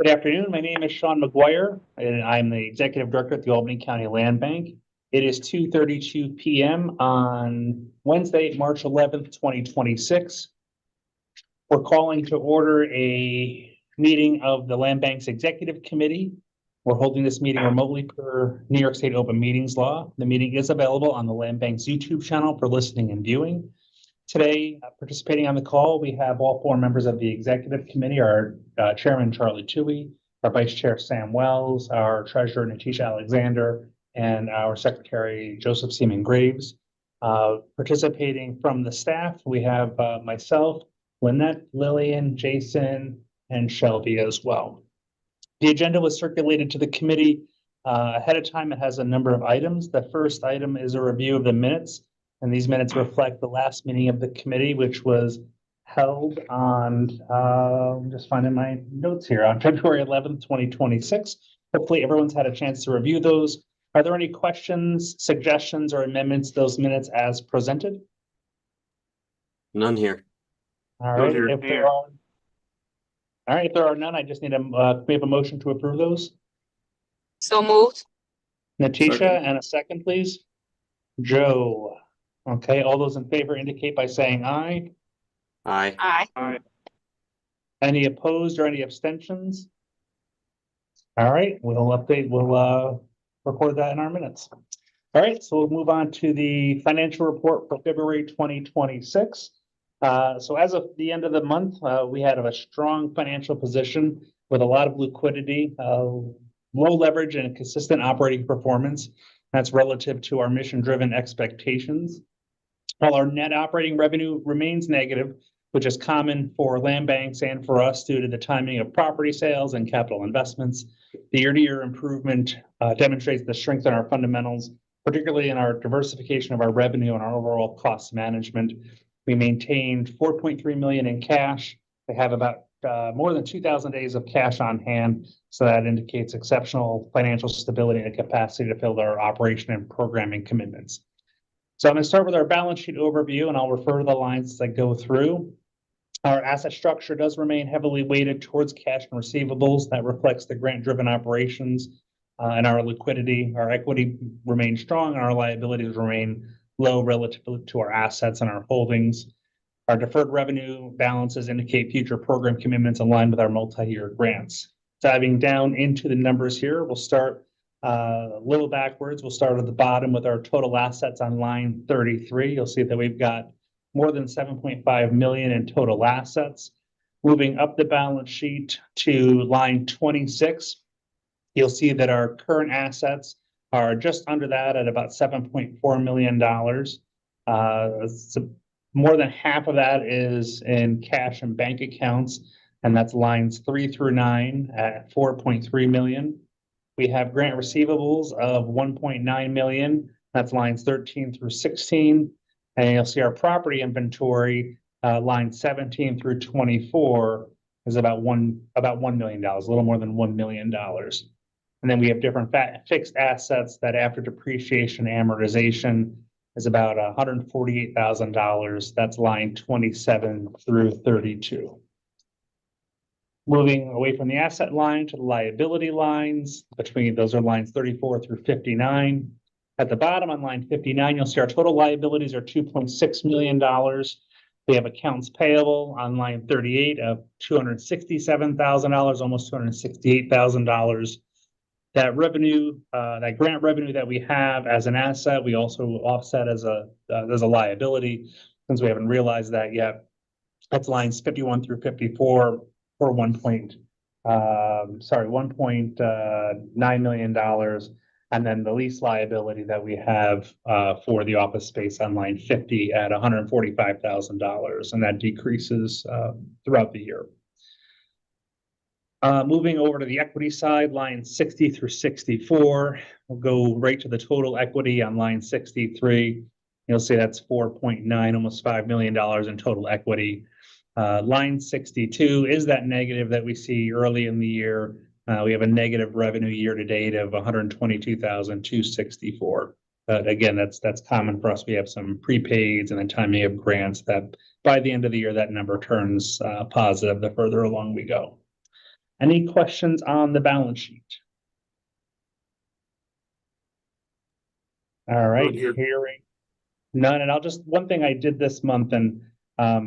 Good afternoon. My name is Sean McGuire, and I'm the Executive Director at the Albany County Land Bank. It is 2:32 p.m. on Wednesday, March 11th, 2026. We're calling to order a meeting of the Land Bank's Executive Committee. We're holding this meeting remotely per New York State Open Meetings Law. The meeting is available on the Land Bank's YouTube channel for listening and viewing. Today, participating on the call, we have all four members of the Executive Committee, our Chairman, Charlie Toohey, our Vice Chair, Sam Wells, our Treasurer, Natisha Alexander, and our Secretary, Joseph Seaman Graves. Participating from the staff, we have myself, Lynette, Lillian, Jason, and Shelby as well. The agenda was circulated to the committee ahead of time. It has a number of items. The first item is a review of the minutes. And these minutes reflect the last meeting of the committee, which was held on, I'm just finding my notes here, on February 11th, 2026. Hopefully everyone's had a chance to review those. Are there any questions, suggestions, or amendments to those minutes as presented? None here. All right. If there are none, I just need we have a motion to approve those. So moved. Natisha, Second. and a second, please. Joe. Okay, all those in favor indicate by saying aye. Aye. Aye. Any opposed or any abstentions? All right, we'll record that in our minutes. All right, so we'll move on to the financial report for February 2026. So as of the end of the month, we had a strong financial position with a lot of liquidity, low leverage, and consistent operating performance. That's relative to our mission-driven expectations. While our net operating revenue remains negative, which is common for land banks and for us due to the timing of property sales and capital investments, the year-to-year improvement demonstrates the strength in our fundamentals, particularly in our diversification of our revenue and our overall cost management. We maintained $4.3 million in cash. They have about more than 2,000 days of cash on hand, so that indicates exceptional financial stability and capacity to fill our operation and programming commitments. So I'm going to start with our balance sheet overview, and I'll refer to the lines as I go through. Our asset structure does remain heavily weighted towards cash and receivables. That reflects the grant-driven operations and our liquidity. Our equity remains strong, and our liabilities remain low relative to our assets and our holdings. Our deferred revenue balances indicate future program commitments aligned with our multi-year grants. Diving down into the numbers here, we'll start a little backwards. We'll start at the bottom with our total assets on line 33. You'll see that we've got more than $7.5 million in total assets. Moving up the balance sheet to line 26, you'll see that our current assets are just under that at about $7.4 million. So more than half of that is in cash and bank accounts, and that's lines 3 through 9 at $4.3 million. We have grant receivables of $1.9 million. That's lines 13 through 16. And you'll see our property inventory, lines 17 through 24, is about $1 million, a little more than $1 million. And then we have different fixed assets that after depreciation and amortization is about $148,000. That's line 27 through 32. Moving away from the asset line to the liability lines, those are lines 34 through 59. At the bottom on line 59, you'll see our total liabilities are $2.6 million. We have accounts payable on line 38 of $267,000, almost $268,000. That revenue, that grant revenue that we have as an asset, we also offset as a liability, since we haven't realized that yet. That's lines 51 through 54 for $1.9 million. And then the lease liability that we have for the office space on line 50 at $145,000, and that decreases throughout the year. Moving over to the equity side, lines 60 through 64, we'll go right to the total equity on line 63. You'll see that's 4.9, almost $5 million in total equity. Line 62 is that negative that we see early in the year. We have a negative revenue year to date of $122,264. But again, that's common for us. We have some prepaids and then timing of grants that by the end of the year, that number turns positive the further along we go. Any questions on the balance sheet? All right, None here. hearing none, and I'll just, one thing I did this month and, I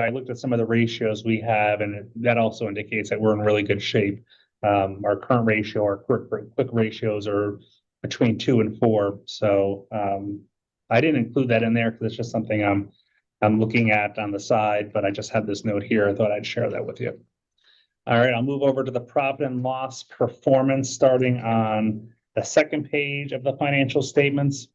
looked at some of the ratios we have and that also indicates that we're in really good shape. Our current ratio, our quick ratios are between 2 and 4. So, I didn't include that in there because it's just something I'm looking at on the side, but I just had this note here. I thought I'd share that with you. All right, I'll move over to the profit and loss performance starting on the second page of the financial statements.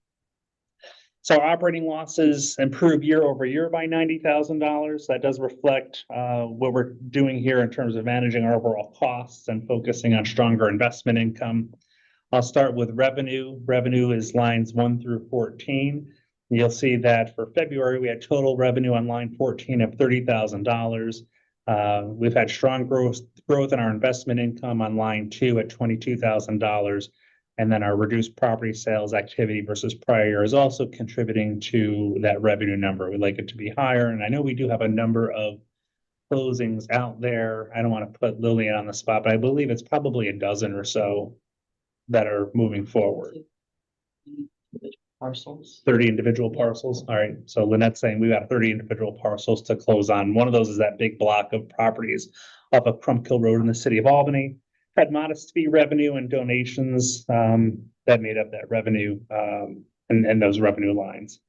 So our operating losses improved year over year by $90,000. That does reflect what we're doing here in terms of managing our overall costs and focusing on stronger investment income. I'll start with revenue. Revenue is lines 1 through 14. You'll see that for February, we had total revenue on line 14 of $30,000. We've had strong growth in our investment income on line 2 at $22,000. And then our reduced property sales activity versus prior year is also contributing to that revenue number. We'd like it to be higher. And I know we do have a number of closings out there. I don't want to put Lillian on the spot, but I believe it's probably a dozen or so that are moving forward. Parcels. 30 individual parcels. All right. So Lynette's saying we got 30 individual parcels to close on. One of those is that big block of properties off of Crumpkill Road in the city of Albany. Had modest fee revenue and donations that made up that revenue and those revenue lines.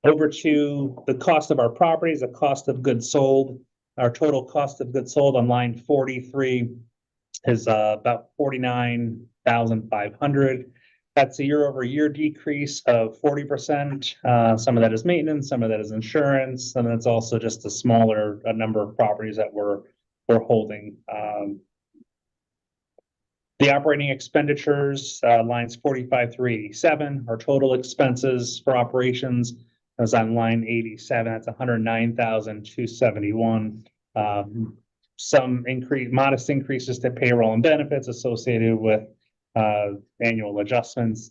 Over to the cost of our properties, the cost of goods sold. Our total cost of goods sold on line 43 is about $49,500. That's a year over year decrease of 40%. Some of that is maintenance, some of that is insurance, and it's also just a smaller number of properties that we're holding. The operating expenditures, lines 45 through 87, our total expenses for operations is on line 87. That's $109,271. Some modest increases to payroll and benefits associated with annual adjustments,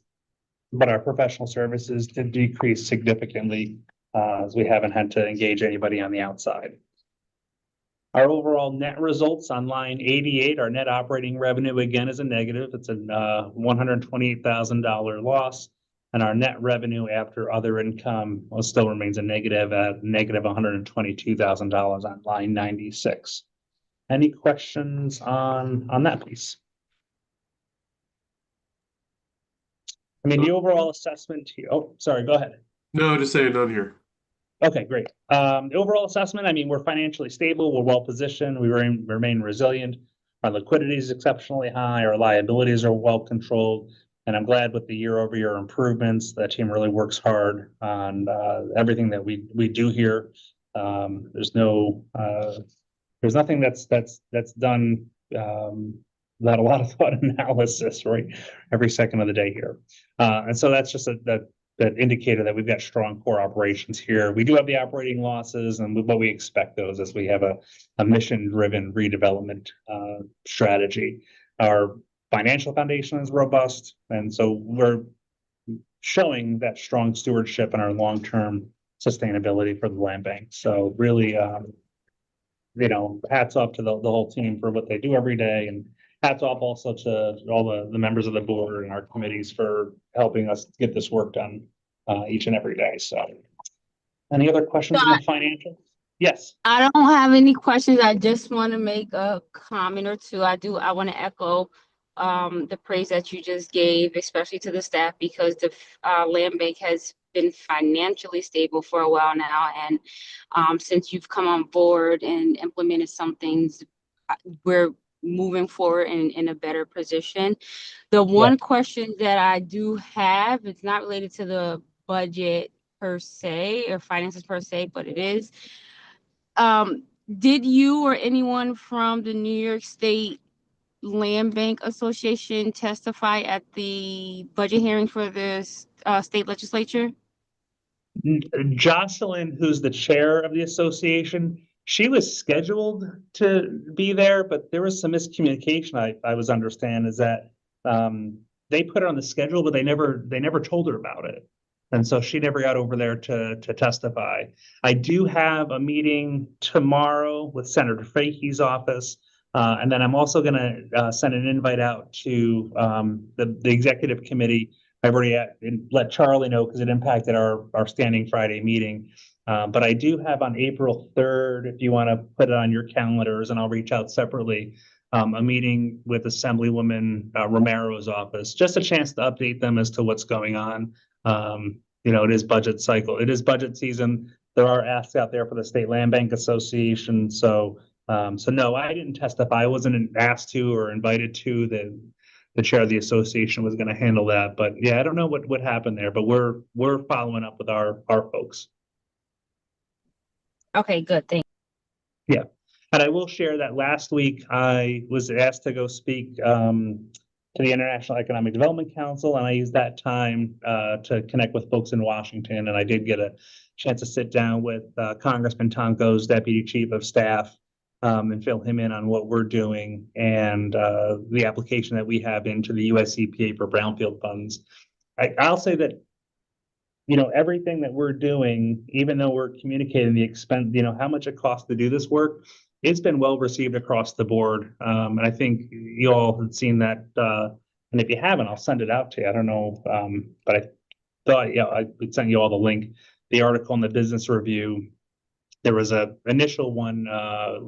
but our professional services did decrease significantly as we haven't had to engage anybody on the outside. Our overall net results on line 88, our net operating revenue again is a negative. It's a $128,000 loss. And our net revenue after other income still remains a negative at negative $122,000 on line 96. Any questions on that piece? I mean, the overall assessment here, oh, sorry, go ahead. No, just saying none here. Okay, great. The overall assessment, I mean, we're financially stable, we're well positioned, we remain resilient. Our liquidity is exceptionally high, our liabilities are well controlled, and I'm glad with the year over year improvements. That team really works hard on everything that we do here. There's nothing that's done without a lot of thought and analysis, right? Every second of the day here. And so that's just that indicator that we've got strong core operations here. We do have the operating losses, but we expect those as we have a mission-driven redevelopment strategy. Our financial foundation is robust, and so we're showing that strong stewardship and our long-term sustainability for the land bank. So really, hats off to the whole team for what they do every day, and hats off also to all the members of the board and our committees for helping us get this work done each and every day. So any other questions on the financials? Yes. I don't have any questions. I just want to make a comment or two. I want to echo the praise that you just gave, especially to the staff, because the land bank has been financially stable for a while now. And since you've come on board and implemented some things, we're moving forward in a better position. The one question that I do have, it's not related to the budget per se or finances per se, but it is. Did you or anyone from the New York State Land Bank Association testify at the budget hearing for the state legislature? Jocelyn, who's the chair of the association, she was scheduled to be there, but there was some miscommunication. I was understand is that they put her on the schedule, but they never told her about it, and so she never got over there to testify. I do have a meeting tomorrow with Senator Fahey's office And then I'm also gonna send an invite out to the executive committee. I've already let Charlie know because it impacted our standing Friday meeting. But I do have on April 3rd, if you want to put it on your calendars, and I'll reach out separately, a meeting with Assemblywoman Romero's office, just a chance to update them as to what's going on. It is budget cycle. It is budget season. There are asks out there for the State Land Bank Association. So no, I didn't testify. I wasn't asked to or invited to. The chair of the association was going to handle that. But yeah, I don't know what happened there, but we're following up with our folks. Okay, good. Thank Yeah. And I will share that last week I was asked to go speak to the International Economic Development Council, and I used that time to connect with folks in Washington. And I did get a chance to sit down with Congressman Tonko's deputy chief of staff and fill him in on what we're doing and the application that we have into the US EPA for brownfield funds. I'll say that everything that we're doing, even though we're communicating the expense, how much it costs to do this work, it's been well received across the board. And I think you all have seen that. And if you haven't, I'll send it out to you. I don't know. But I thought, I would send you all the link, the article in the Business Review. There was a initial one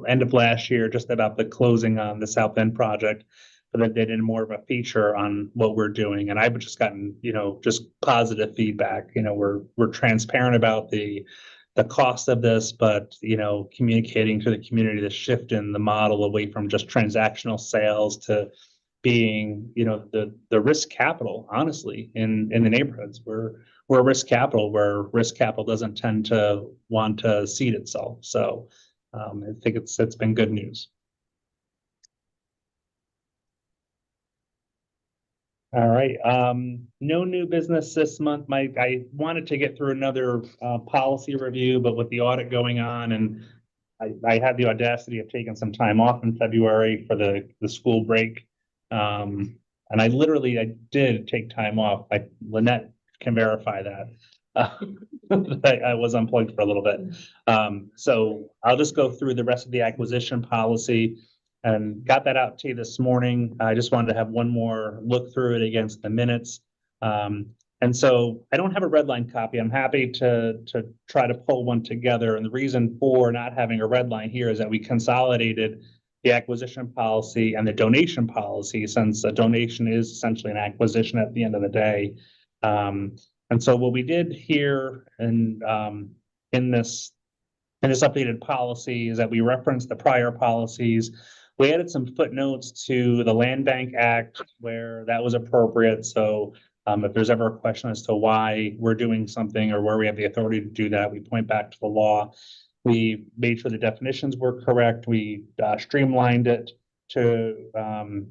end of last year, just about the closing on the South End project, but then they did more of a feature on what we're doing. And I've just gotten, just positive feedback. We're transparent about the cost of this, but communicating to the community the shift in the model away from just transactional sales to being, the risk capital, honestly, in the neighborhoods. We're a risk capital where risk capital doesn't tend to want to seed itself. So I think it's been good news. All right. No new business this month. I wanted to get through another policy review, but with the audit going on, and I had the audacity of taking some time off in February for the school break. And I did take time off. Lynette can verify that. I was unplugged for a little bit. So I'll just go through the rest of the acquisition policy and got that out to you this morning. I just wanted to have one more look through it against the minutes. And so I don't have a red line copy. I'm happy to try to pull one together. And the reason for not having a red line here is that we consolidated the acquisition policy and the donation policy, since a donation is essentially an acquisition at the end of the day. And so what we did here in this updated policy is that we referenced the prior policies. We added some footnotes to the Land Bank Act where that was appropriate. So if there's ever a question as to why we're doing something or where we have the authority to do that, we point back to the law. We made sure the definitions were correct. We streamlined it to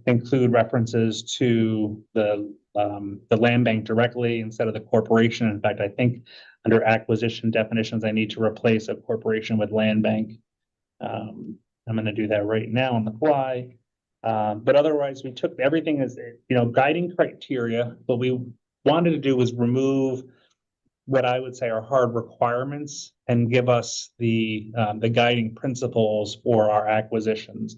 include references to the land bank directly instead of the corporation. In fact, I think under acquisition definitions, I need to replace a corporation with land bank. I'm going to do that right now on the fly. But otherwise, we took everything as, guiding criteria. What we wanted to do was remove what I would say are hard requirements and give us the guiding principles for our acquisitions.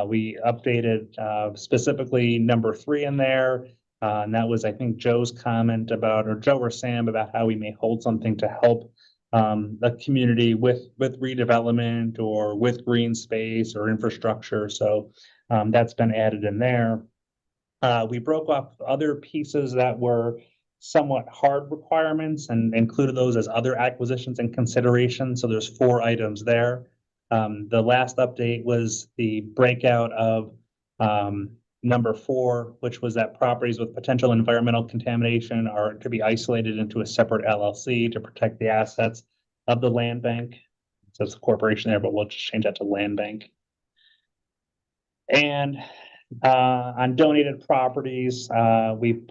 We updated specifically number 3 in there. And that was, I think, Joe's comment about, or Joe or Sam, about how we may hold something to help a community with redevelopment or with green space or infrastructure. So that's been added in there. We broke off other pieces that were somewhat hard requirements and included those as other acquisitions and considerations. So there's 4 items there. The last update was the breakout of number 4, which was that properties with potential environmental contamination are to be isolated into a separate LLC to protect the assets of the land bank. So it's a corporation there, but we'll just change that to land bank. And on donated properties, we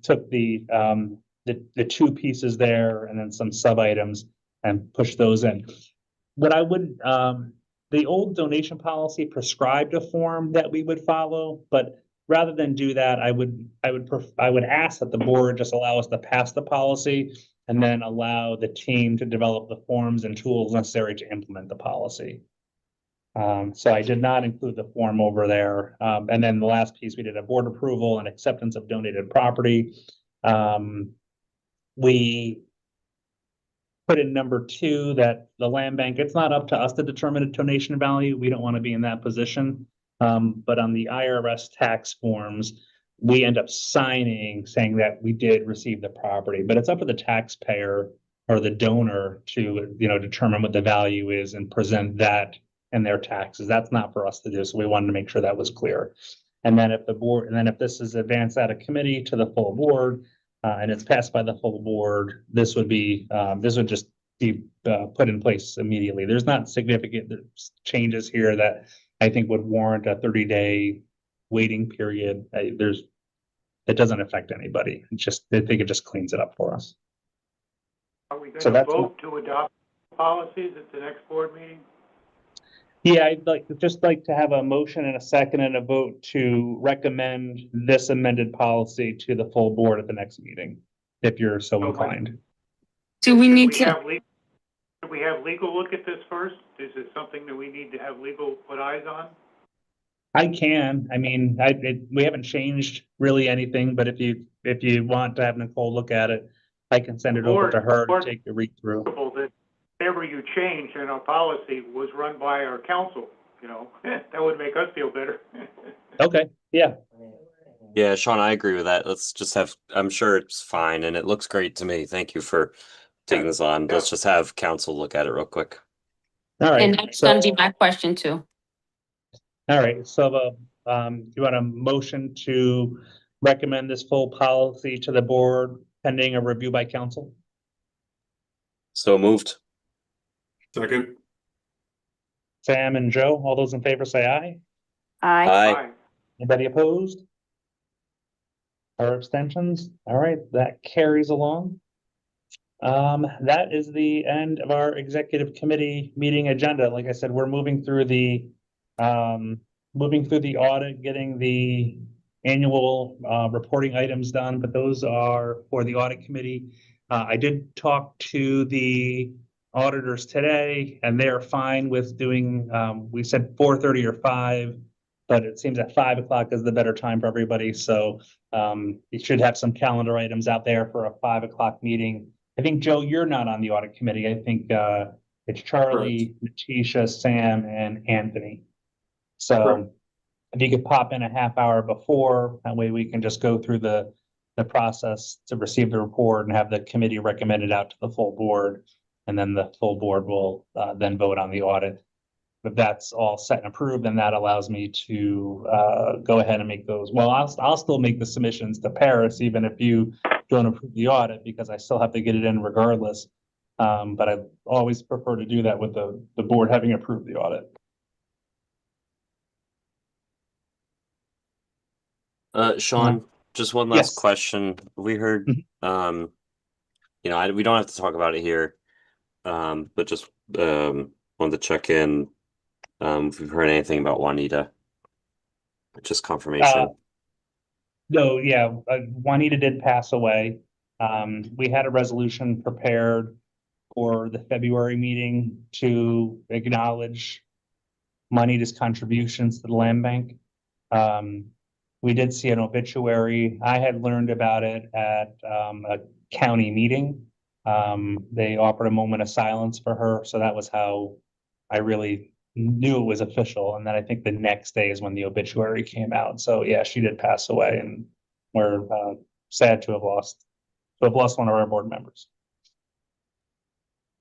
took the 2 pieces there and then some sub items and pushed those in. What I would the old donation policy prescribed a form that we would follow, but rather than do that, I would ask that the board just allow us to pass the policy and then allow the team to develop the forms and tools necessary to implement the policy. So I did not include the form over there. And then the last piece, we did a board approval and acceptance of donated property. We put in number 2 that the land bank, it's not up to us to determine a donation value. We don't want to be in that position. But on the IRS tax forms, we end up signing saying that we did receive the property, but it's up to the taxpayer or the donor to, determine what the value is and present that in their taxes. That's not for us to do. So we wanted to make sure that was clear. And then if this is advanced out of committee to the full board, and it's passed by the full board, this would just be put in place immediately. There's not significant changes here that I think would warrant a 30-day waiting period. It doesn't affect anybody. I think it just cleans it up for us. Are we So going to that's vote to adopt policies at the next board meeting? Yeah, I'd like to have a motion and a second and a vote to recommend this amended policy to the full board at the next meeting, if you're so inclined. Do we need Do we have legal look at this first? Is it something that we need to have legal put eyes on? I can. I mean, we haven't changed really anything, but if you want to have Nicole look at it, I can send it over to her to take a read through. That whatever you change in our policy was run by our council, that would make us feel better. Okay, yeah. Yeah, Sean, I agree with that. Let's just have, I'm sure it's fine and it looks great to me. Thank you for taking this on. Let's just have council look at it real quick. All right. And that's gonna be my question too. All right, so you want a motion to recommend this full policy to the board pending a review by council? So moved. Second. Sam and Joe, all those in favor say aye. Aye. Aye. Anybody opposed? Or abstentions? All right, that carries along. That is the end of our executive committee meeting agenda. Like I said, we're moving through the audit, getting the annual reporting items done, but those are for the audit committee. I did talk to the auditors today and they're fine with doing, we said 4:30 or 5, but it seems that 5 o'clock is the better time for everybody. So you should have some calendar items out there for a 5 o'clock meeting. I think, Joe, you're not on the audit committee. I think it's Charlie, Natisha, Sam, and Anthony. So if you could pop in a half hour before, that way we can just go through the process to receive the report and have the committee recommend it out to the full board. And then the full board will then vote on the audit. If that's all set and approved, then that allows me to go ahead and make those. Well, I'll still make the submissions to Paris, even if you don't approve the audit, because I still have to get it in regardless. But I always prefer to do that with the board having approved the audit. Sean, just one Yes. last question. We heard, we don't have to talk about it here. But just wanted to check in. If you've heard anything about Juanita, just confirmation. No, yeah, Juanita did pass away. We had a resolution prepared for the February meeting to acknowledge Juanita's contributions to the land bank. We did see an obituary. I had learned about it at a county meeting. They offered a moment of silence for her, so that was how I really knew it was official. And then I think the next day is when the obituary came out. So yeah, she did pass away, and we're sad to have lost one of our board members.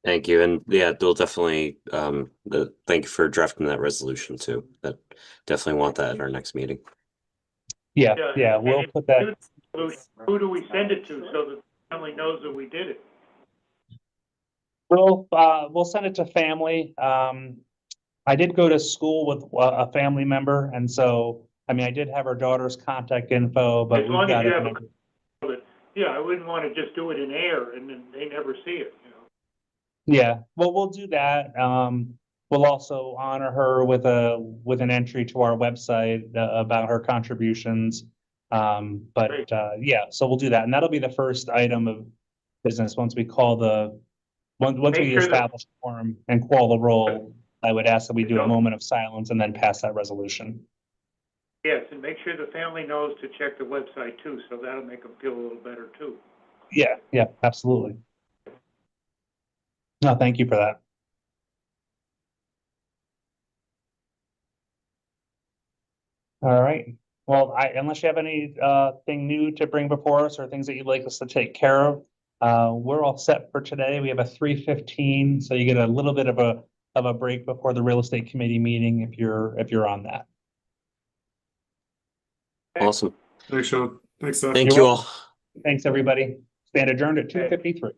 Thank you. And yeah, they'll definitely thank you for drafting that resolution too. That definitely want that at our next meeting. Yeah, we'll put that. Who do we send it to so that the family knows that we did it? We'll send it to family. I did go to school with a family member, and so I mean I did have her daughter's contact info, but As long we've got as you it. have yeah, I wouldn't want to just do it in air and then they never see it. Yeah, well, we'll do that. We'll also honor her with an entry to our website about her contributions. But yeah, so we'll do that, and that'll be the first item of business once we establish quorum and call the roll. I would ask that we do a moment of silence and then pass that resolution. Yes, and make sure the family knows to check the website too, so that'll make them feel a little better too. Yeah, yeah, absolutely. No, thank you for that. All right. Well, unless you have any thing new to bring before us or things that you'd like us to take care of, we're all set for today. We have a 3:15, so you get a little bit of a break before the real estate committee meeting if you're on that. Awesome. Thanks, Sean. Thanks, Seth. Thank You're you welcome. all. Thanks, everybody. Stand adjourned at 2:53.